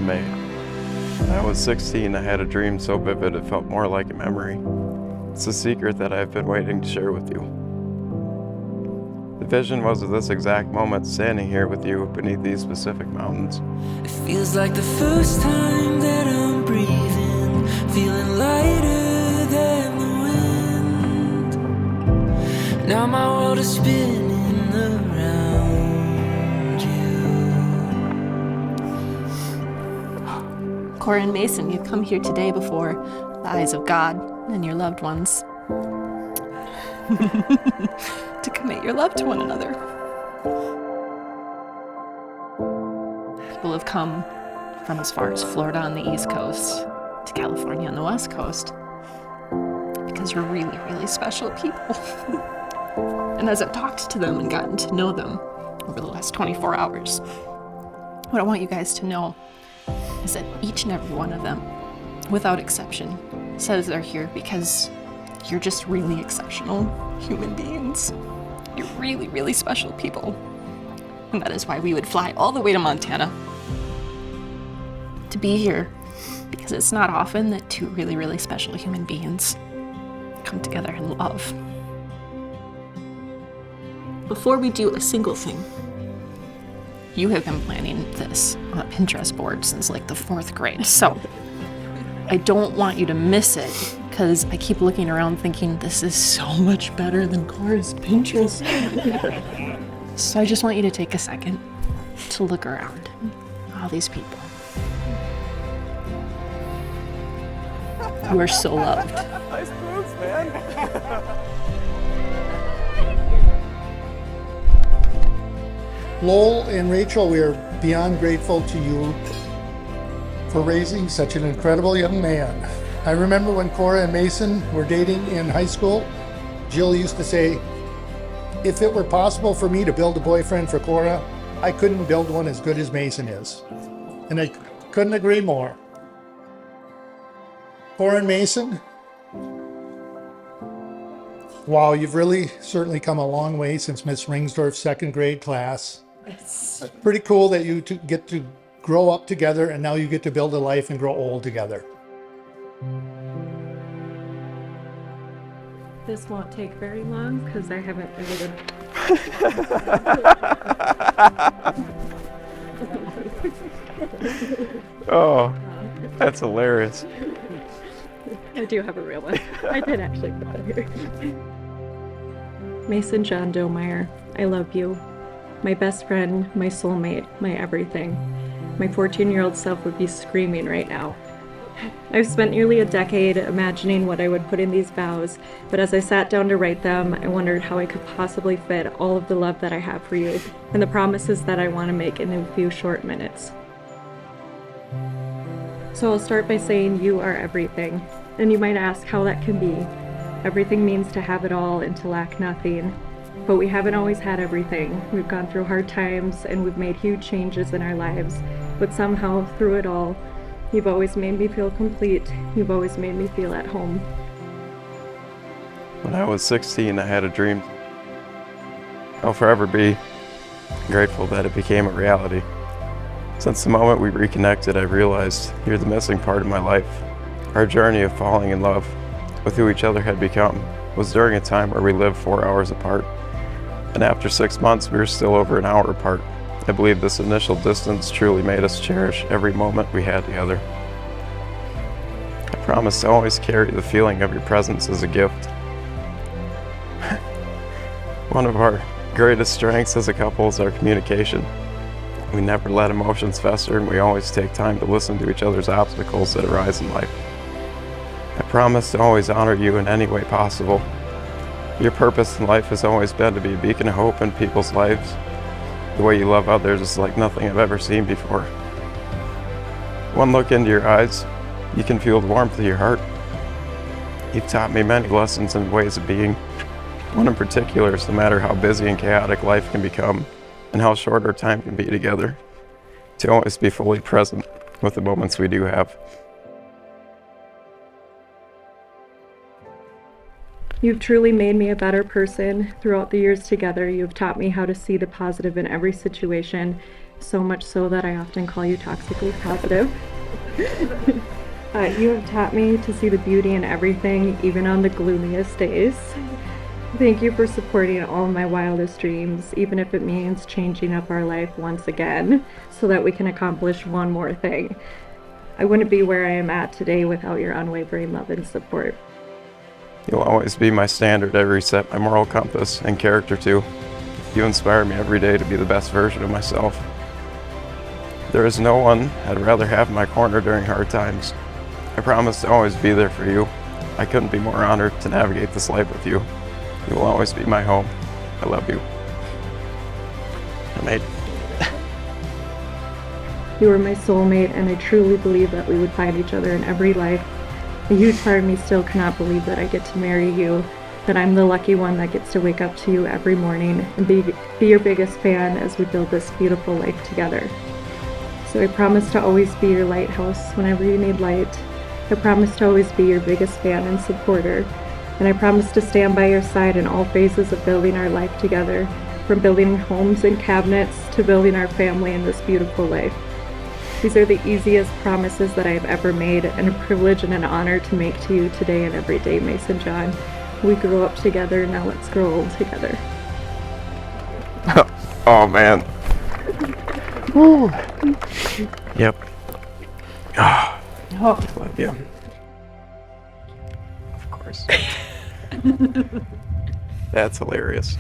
made. When I was 16, I had a dream so vivid it felt more like a memory. It's a secret that I've been waiting to share with you. The vision was of this exact moment, standing here with you beneath these specific mountains. It feels like the first time that I'm breathing, feeling lighter than the wind. Now my world is spinning around you. Cora and Mason, you've come here today before the eyes of God and your loved ones to commit your love to one another. People have come from as far as Florida on the East Coast to California on the West Coast because you're really, really special people. And as I've talked to them and gotten to know them over the last 24 hours, what I want you guys to know is that each and every one of them, without exception, says they're here because you're just really exceptional human beings. You're really, really special people. And that is why we would fly all the way to Montana to be here, because it's not often that two really, really special human beings come together in love. Before we do a single thing, you have been planning this on a Pinterest board since like the 4th grade. So I don't want you to miss it because I keep looking around thinking this is so much better than Cora's Pinterest. So I just want you to take a second to look around. All these people. You are so loved. Nice moves, man. Lowell and Rachel, we are beyond grateful to you for raising such an incredible young man. I remember when Cora and Mason were dating in high school, Jill used to say, if it were possible for me to build a boyfriend for Cora, I couldn't build one as good as Mason is. And I couldn't agree more. Cora and Mason, wow, you've really certainly come a long way since Miss Ringsdorf's 2nd grade class. It's pretty cool that you get to grow up together and now you get to build a life and grow old together. This won't take very long because I haven't edited. Oh, that's hilarious. I do have a real one. I did actually put that here. Mason John Domeyer, I love you. My best friend, my soulmate, my everything. My 14-year-old self would be screaming right now. I've spent nearly a decade imagining what I would put in these vows, but as I sat down to write them, I wondered how I could possibly fit all of the love that I have for you and the promises that I want to make in a few short minutes. So I'll start by saying you are everything, and you might ask how that can be. Everything means to have it all and to lack nothing, but we haven't always had everything. We've gone through hard times and we've made huge changes in our lives, but somehow through it all, you've always made me feel complete. You've always made me feel at home. When I was 16, I had a dream. I'll forever be grateful that it became a reality. Since the moment we reconnected, I realized you're the missing part of my life. Our journey of falling in love with who each other had become was during a time where we lived 4 hours apart. And after 6 months, we were still over an hour apart. I believe this initial distance truly made us cherish every moment we had together. I promise to always carry the feeling of your presence as a gift. One of our greatest strengths as a couple is our communication. We never let emotions fester, and we always take time to listen to each other's obstacles that arise in life. I promise to always honor you in any way possible. Your purpose in life has always been to be a beacon of hope in people's lives. The way you love others is like nothing I've ever seen before. One look into your eyes, you can feel the warmth of your heart. You've taught me many lessons and ways of being. One in particular is no matter how busy and chaotic life can become, and how short our time can be together, to always be fully present with the moments we do have. You've truly made me a better person. Throughout the years together, you've taught me how to see the positive in every situation so much so that I often call you toxically positive. You have taught me to see the beauty in everything, even on the gloomiest days. Thank you for supporting all of my wildest dreams, even if it means changing up our life once again, so that we can accomplish one more thing. I wouldn't be where I am at today without your unwavering love and support. You'll always be my standard. I reset my moral compass and character too. You inspire me every day to be the best version of myself. There is no one I'd rather have in my corner during hard times. I promise to always be there for you. I couldn't be more honored to navigate this life with you. You will always be my home. I love you. Mate. You were my soulmate, and I truly believe that we would find each other in every life. A huge part of me still cannot believe that I get to marry you, that I'm the lucky one that gets to wake up to you every morning and be your biggest fan as we build this beautiful life together. So I promise to always be your lighthouse whenever you need light. I promise to always be your biggest fan and supporter. And I promise to stand by your side in all phases of building our life together, from building homes and cabinets to building our family in this beautiful life. These are the easiest promises that I have ever made, and a privilege and an honor to make to you today and every day, Mason John. We grew up together, now let's grow old together. Oh man. Woo. Yep. Oh, love you. Of course. That's hilarious.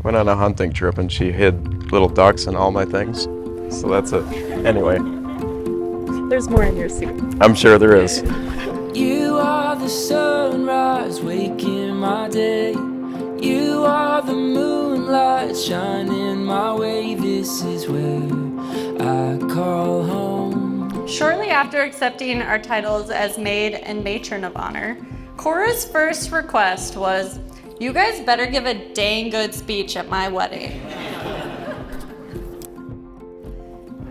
Went on a hunting trip and she hid little ducks in all my things. So that's it. Anyway. There's more in your suit. I'm sure there is. You are the sunrise waking my day. You are the moonlight shining my way. This is where I call home. Shortly after accepting our titles as Maid and Matron of Honor, Cora's first request was, "You guys better give a dang good speech at my wedding."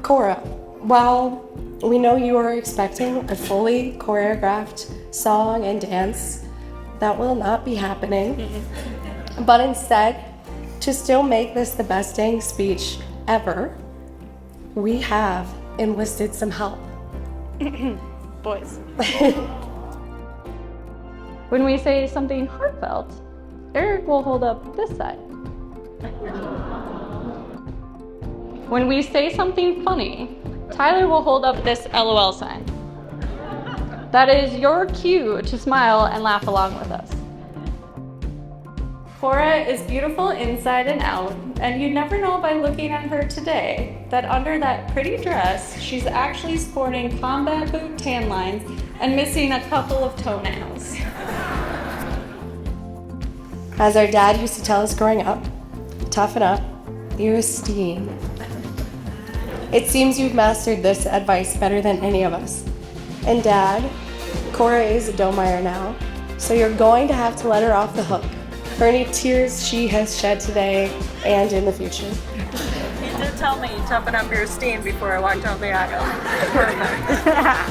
Cora, while we know you are expecting a fully choreographed song and dance, that will not be happening. But instead, to still make this the best dang speech ever, we have enlisted some help. Boys. When we say something heartfelt, Eric will hold up this side. When we say something funny, Tyler will hold up this LOL sign. That is your cue to smile and laugh along with us. Cora is beautiful inside and out, and you never know by looking at her today that under that pretty dress, she's actually sporting combat boot tan lines and missing a couple of toenails. As our dad used to tell us growing up, toughen up, you're a steam. It seems you've mastered this advice better than any of us. And Dad, Cora is a Domeyer now, so you're going to have to let her off the hook for any tears she has shed today and in the future. You did tell me toughen up your steam before I walked down the aisle. Perfect.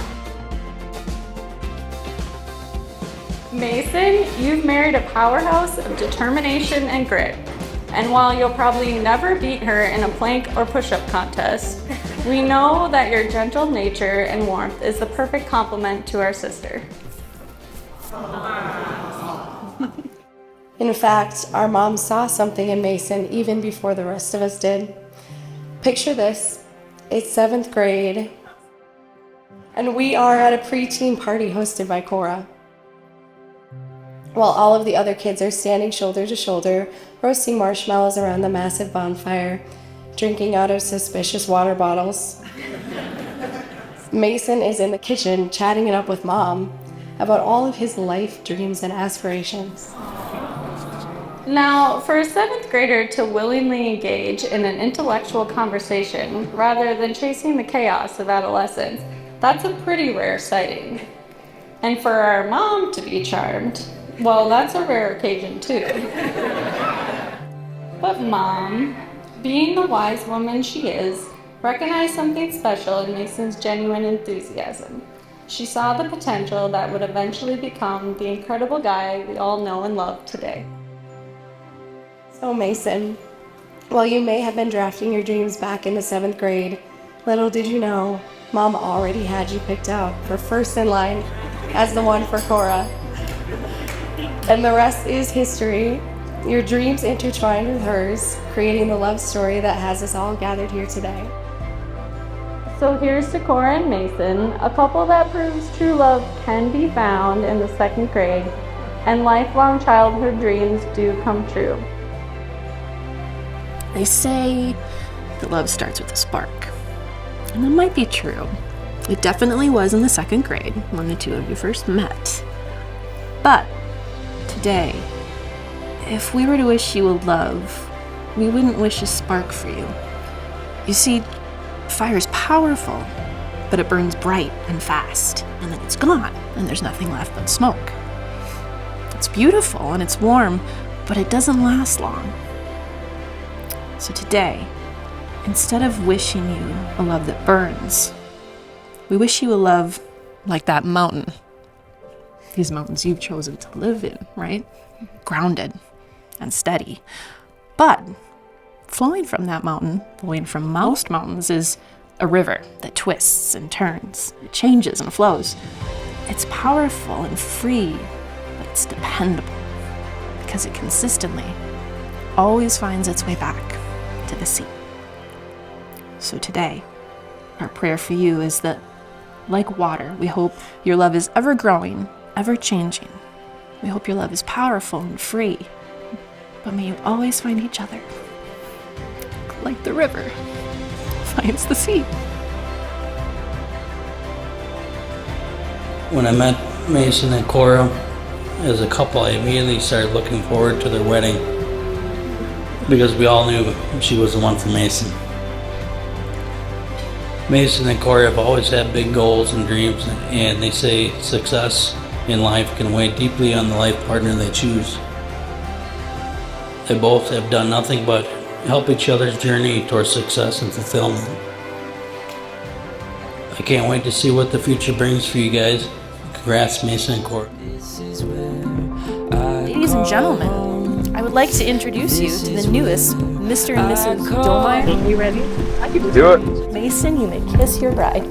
Mason, you've married a powerhouse of determination and grit. And while you'll probably never beat her in a plank or push-up contest, we know that your gentle nature and warmth is the perfect complement to our sister. In fact, our mom saw something in Mason even before the rest of us did. Picture this, it's 7th grade, and we are at a preteen party hosted by Cora. While all of the other kids are standing shoulder to shoulder, roasting marshmallows around the massive bonfire, drinking out of suspicious water bottles. Mason is in the kitchen chatting it up with Mom about all of his life dreams and aspirations. Now, for a 7th grader to willingly engage in an intellectual conversation rather than chasing the chaos of adolescence, that's a pretty rare sighting. And for our mom to be charmed, well, that's a rare occasion too. But Mom, being the wise woman she is, recognized something special in Mason's genuine enthusiasm. She saw the potential that would eventually become the incredible guy we all know and love today. So Mason, While you may have been drafting your dreams back into 7th grade, little did you know, Mom already had you picked out for first in line as the one for Cora. And the rest is history. Your dreams intertwined with hers, creating the love story that has us all gathered here today. So here's to Cora and Mason, a couple that proves true love can be found in the 2nd grade, and lifelong childhood dreams do come true. They say that love starts with a spark. And that might be true. It definitely was in the 2nd grade when the two of you first met. But today, if we were to wish you a love, we wouldn't wish a spark for you. You see, fire is powerful, but it burns bright and fast, and then it's gone, and there's nothing left but smoke. It's beautiful and it's warm, but it doesn't last long. So today, instead of wishing you a love that burns, we wish you a love like that mountain. These mountains you've chosen to live in, right? Grounded and steady. But flowing from that mountain, flowing from most mountains, is a river that twists and turns. It changes and flows. It's powerful and free, but it's dependable because it consistently always finds its way back to the sea. So today, our prayer for you is that, like water, we hope your love is ever growing, ever changing. We hope your love is powerful and free, but may you always find each other, like the river finds the sea. When I met Mason and Cora as a couple, I immediately started looking forward to their wedding because we all knew she was the one for Mason. Mason and Cora have always had big goals and dreams, and they say success in life can weigh deeply on the life partner they choose. They both have done nothing but help each other's journey towards success and fulfillment. I can't wait to see what the future brings for you guys. Congrats, Mason and Cora. Ladies and gentlemen, I would like to introduce you to the newest Mr. and Mrs. Dolmeyer. Are you ready? Do it. Mason, you may kiss your bride.